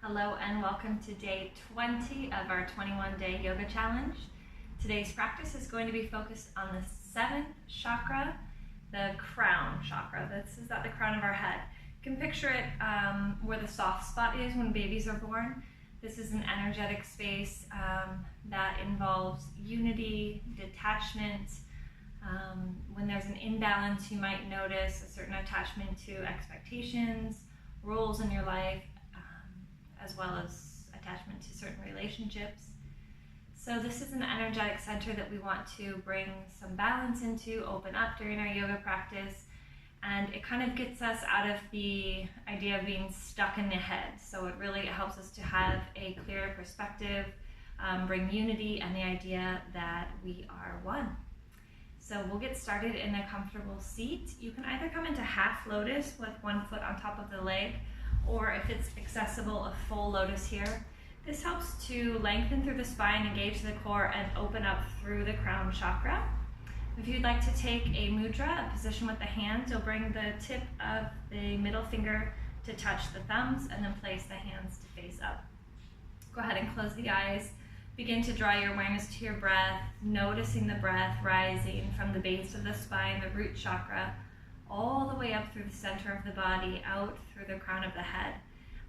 Hello and welcome to day 20 of our 21-day yoga challenge. Today's practice is going to be focused on the seventh chakra, the crown chakra. This is at the crown of our head. You can picture it where the soft spot is when babies are born. This is an energetic space that involves unity, detachment. When there's an imbalance, you might notice a certain attachment to expectations, roles in your life, as well as attachment to certain relationships. So this is an energetic center that we want to bring some balance into, open up during our yoga practice, and it kind of gets us out of the idea of being stuck in the head. So it really helps us to have a clearer perspective, bring unity and the idea that we are one. So we'll get started in a comfortable seat. You can either come into half lotus with one foot on top of the leg, or if it's accessible, a full lotus here. This helps to lengthen through the spine, engage the core, and open up through the crown chakra. If you'd like to take a mudra, a position with the hands, you'll bring the tip of the middle finger to touch the thumbs and then place the hands to face up. Go ahead and close the eyes. Begin to draw your awareness to your breath, noticing the breath rising from the base of the spine, the root chakra, all the way up through the center of the body, out through the crown of the head.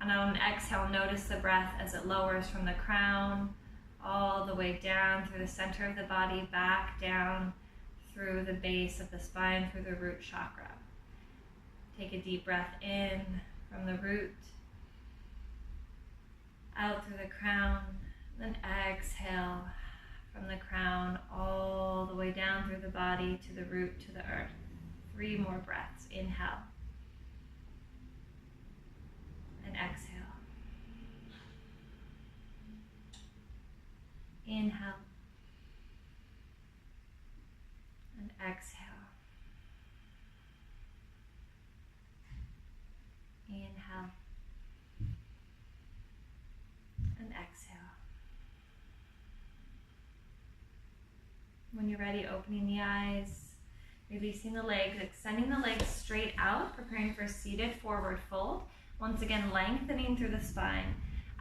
And on an exhale, notice the breath as it lowers from the crown, all the way down through the center of the body, back down through the base of the spine, through the root chakra. Take a deep breath in from the root, out through the crown, then exhale from the crown, all the way down through the body, to the root, to the earth. 3 more breaths. Inhale and exhale. Inhale and exhale. Inhale and exhale. When you're ready, opening the eyes. Releasing the legs, extending the legs straight out, preparing for a seated forward fold. Once again, lengthening through the spine.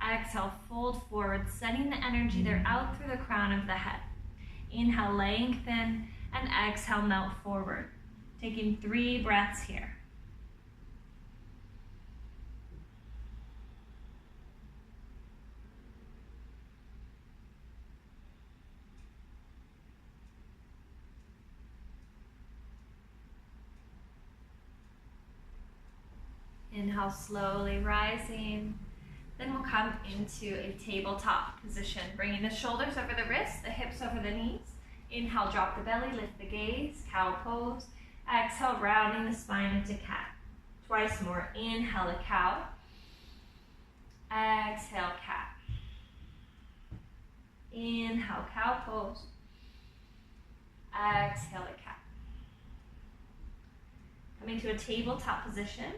Exhale, fold forward, sending the energy there out through the crown of the head. Inhale, lengthen, and exhale, melt forward. Taking 3 breaths here. Inhale, slowly rising. Then we'll come into a tabletop position, bringing the shoulders over the wrists, the hips over the knees. Inhale, drop the belly, lift the gaze, cow pose. Exhale, rounding the spine into cat. Twice more. Inhale, a cow. Exhale, cat. Inhale, cow pose. Exhale, a cat. Coming to a tabletop position.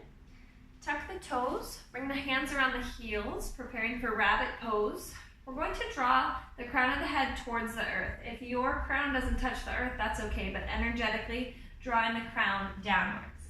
Tuck the toes, bring the hands around the heels, preparing for rabbit pose. We're going to draw the crown of the head towards the earth. If your crown doesn't touch the earth, that's okay, but energetically drawing the crown downwards.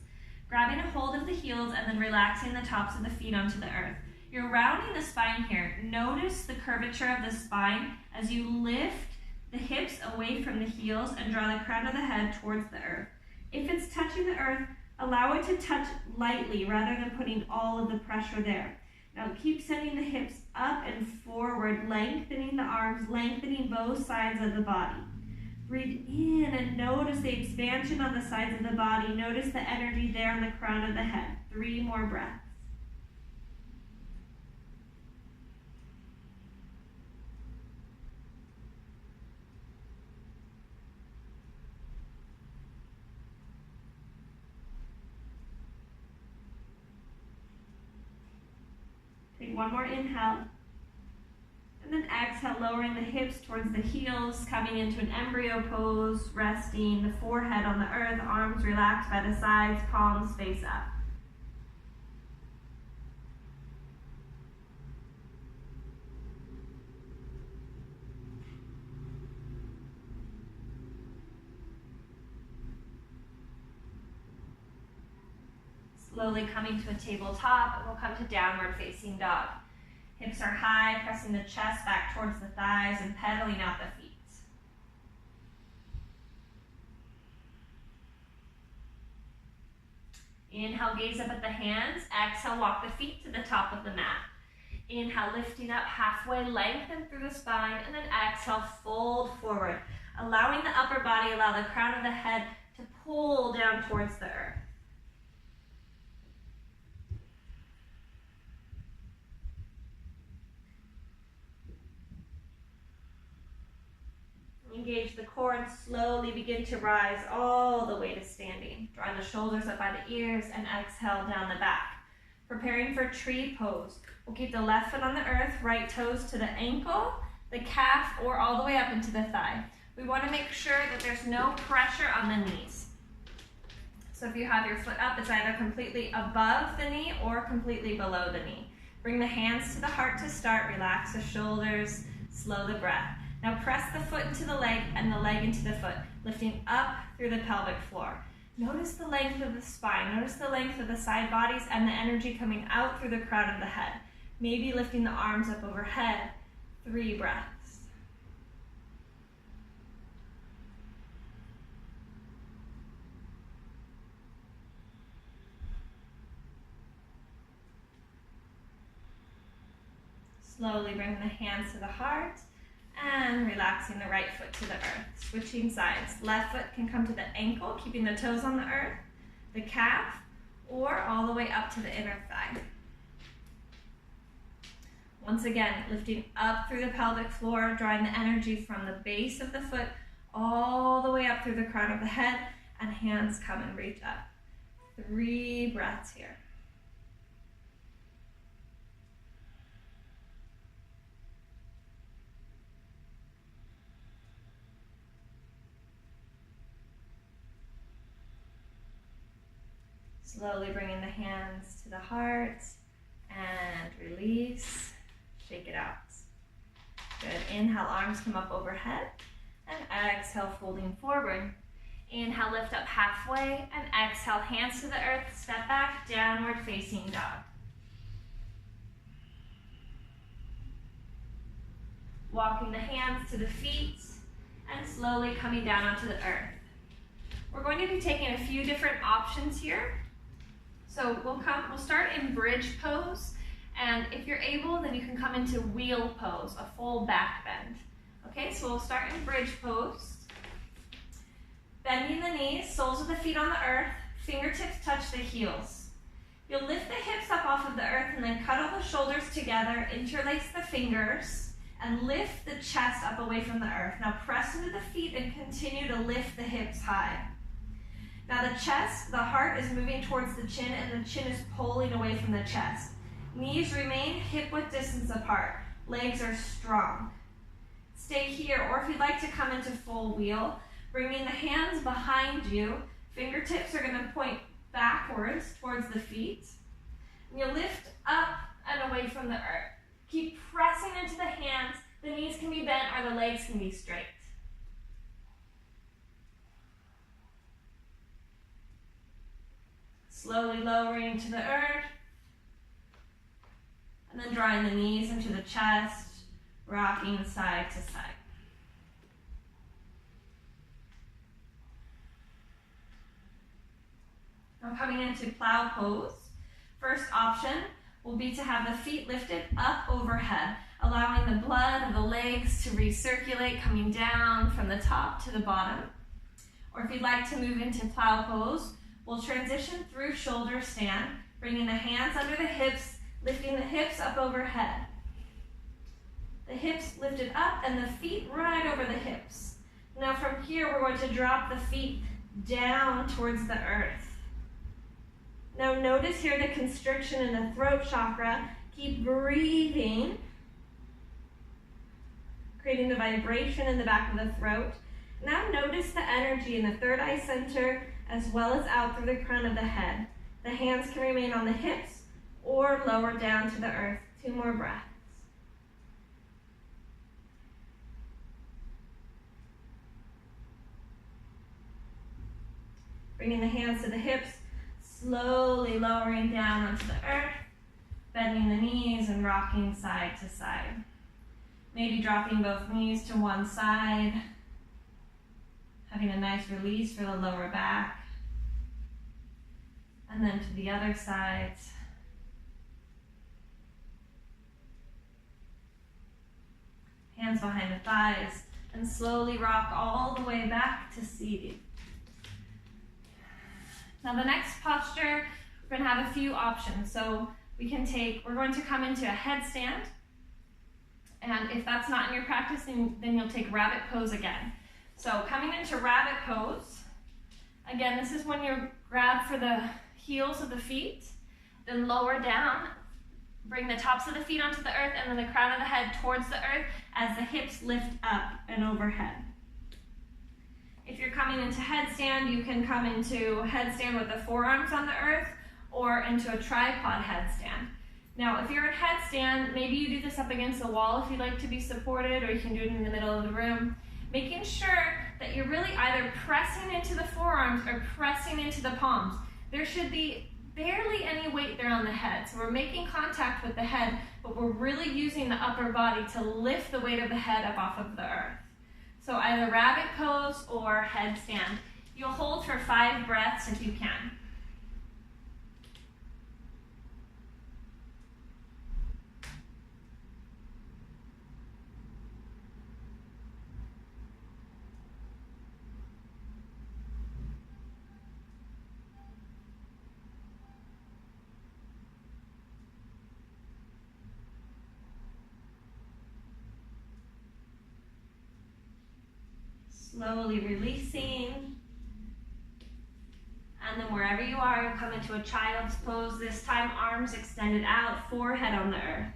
Grabbing a hold of the heels and then relaxing the tops of the feet onto the earth. You're rounding the spine here. Notice the curvature of the spine as you lift the hips away from the heels and draw the crown of the head towards the earth. If it's touching the earth, allow it to touch lightly rather than putting all of the pressure there. Now keep sending the hips up and forward, lengthening the arms, lengthening both sides of the body. Breathe in and notice the expansion on the sides of the body. Notice the energy there on the crown of the head. 3 more breaths. Take 1 more inhale, and then exhale, lowering the hips towards the heels, coming into an embryo pose, resting the forehead on the earth, arms relaxed by the sides, palms face up. Slowly coming to a tabletop, we'll come to downward facing dog. Hips are high, pressing the chest back towards the thighs and pedaling out the feet. Inhale, gaze up at the hands. Exhale, walk the feet to the top of the mat. Inhale, lifting up halfway, lengthen through the spine, and then exhale, fold forward. Allowing the upper body, allow the crown of the head to pull down towards the earth. Engage the core and slowly begin to rise all the way to standing. Drawing the shoulders up by the ears and exhale down the back. Preparing for tree pose. We'll keep the left foot on the earth, right toes to the ankle, the calf, or all the way up into the thigh. We want to make sure that there's no pressure on the knees. So if you have your foot up, it's either completely above the knee or completely below the knee. Bring the hands to the heart to start. Relax the shoulders, slow the breath. Now press the foot into the leg and the leg into the foot, lifting up through the pelvic floor. Notice the length of the spine. Notice the length of the side bodies and the energy coming out through the crown of the head. Maybe lifting the arms up overhead. 3 breaths. Slowly bring the hands to the heart and relaxing the right foot to the earth. Switching sides. Left foot can come to the ankle, keeping the toes on the earth, the calf, or all the way up to the inner thigh. Once again, lifting up through the pelvic floor, drawing the energy from the base of the foot all the way up through the crown of the head, and hands come and reach up. 3 breaths here. Slowly bringing the hands to the heart and release. Shake it out. Good. Inhale, arms come up overhead, and exhale, folding forward. Inhale, lift up halfway, and exhale, hands to the earth, step back, downward facing dog. Walking the hands to the feet, and slowly coming down onto the earth. We're going to be taking a few different options here. So we'll start in bridge pose, and if you're able, then you can come into wheel pose, a full back bend. Okay, so we'll start in bridge pose. Bending the knees, soles of the feet on the earth, fingertips touch the heels. You'll lift the hips up off of the earth and then cuddle the shoulders together, interlace the fingers, and lift the chest up away from the earth. Now press into the feet and continue to lift the hips high. Now the chest, the heart is moving towards the chin and the chin is pulling away from the chest. Knees remain hip-width distance apart. Legs are strong. Stay here, or if you'd like to come into full wheel, bringing the hands behind you, fingertips are going to point backwards towards the feet. And you'll lift up and away from the earth. Keep pressing into the hands. The knees can be bent or the legs can be straight. Slowly lowering to the earth, and then drawing the knees into the chest, rocking side to side. Now coming into plow pose. First option will be to have the feet lifted up overhead, allowing the blood of the legs to recirculate, coming down from the top to the bottom. Or if you'd like to move into plow pose, we'll transition through shoulder stand, bringing the hands under the hips, lifting the hips up overhead. The hips lifted up and the feet right over the hips. Now from here, we're going to drop the feet down towards the earth. Now notice here the constriction in the throat chakra. Keep breathing, creating the vibration in the back of the throat. Now notice the energy in the third eye center as well as out through the crown of the head. The hands can remain on the hips or lower down to the earth. 2 more breaths. Bringing the hands to the hips, slowly lowering down onto the earth. bending the knees and rocking side to side. Maybe dropping both knees to one side, having a nice release for the lower back, and then to the other side. Hands behind the thighs, and slowly rock all the way back to seated. Now the next posture, we're going to have a few options. So we're going to come into a headstand, and if that's not in your practice, then you'll take rabbit pose again. So coming into rabbit pose, again, this is when you grab for the heels of the feet, then lower down, bring the tops of the feet onto the earth, and then the crown of the head towards the earth as the hips lift up and overhead. If you're coming into headstand, you can come into headstand with the forearms on the earth or into a tripod headstand. Now, if you're in headstand, maybe you do this up against the wall if you'd like to be supported, or you can do it in the middle of the room, making sure that you're really either pressing into the forearms or pressing into the palms. There should be barely any weight there on the head. So we're making contact with the head, but we're really using the upper body to lift the weight of the head up off of the earth. So either rabbit pose or headstand. You'll hold for 5 breaths if you can. Slowly releasing, and then wherever you are, you'll come into a child's pose. This time, arms extended out, forehead on the earth.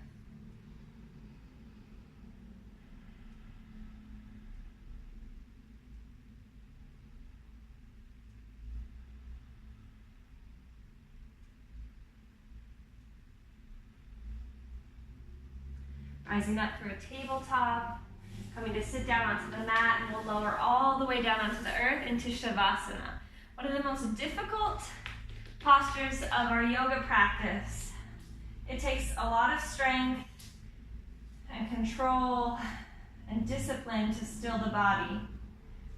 Rising up through a tabletop. Coming to sit down onto the mat, and we'll lower all the way down onto the earth into Shavasana. One of the most difficult postures of our yoga practice. It takes a lot of strength and control and discipline to still the body,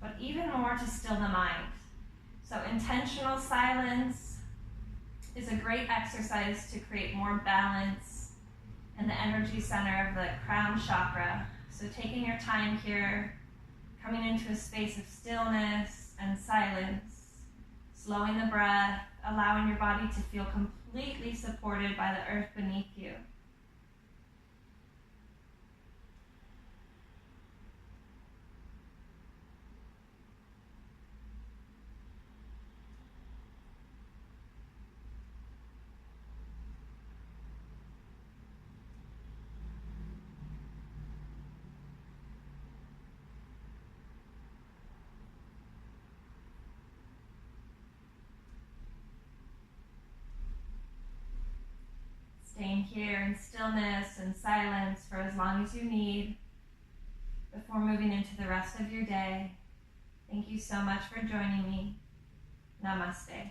but even more to still the mind. So intentional silence is a great exercise to create more balance in the energy center of the crown chakra. So taking your time here, coming into a space of stillness and silence, slowing the breath, allowing your body to feel completely supported by the earth beneath you. Staying here in stillness and silence for as long as you need before moving into the rest of your day. Thank you so much for joining me. Namaste.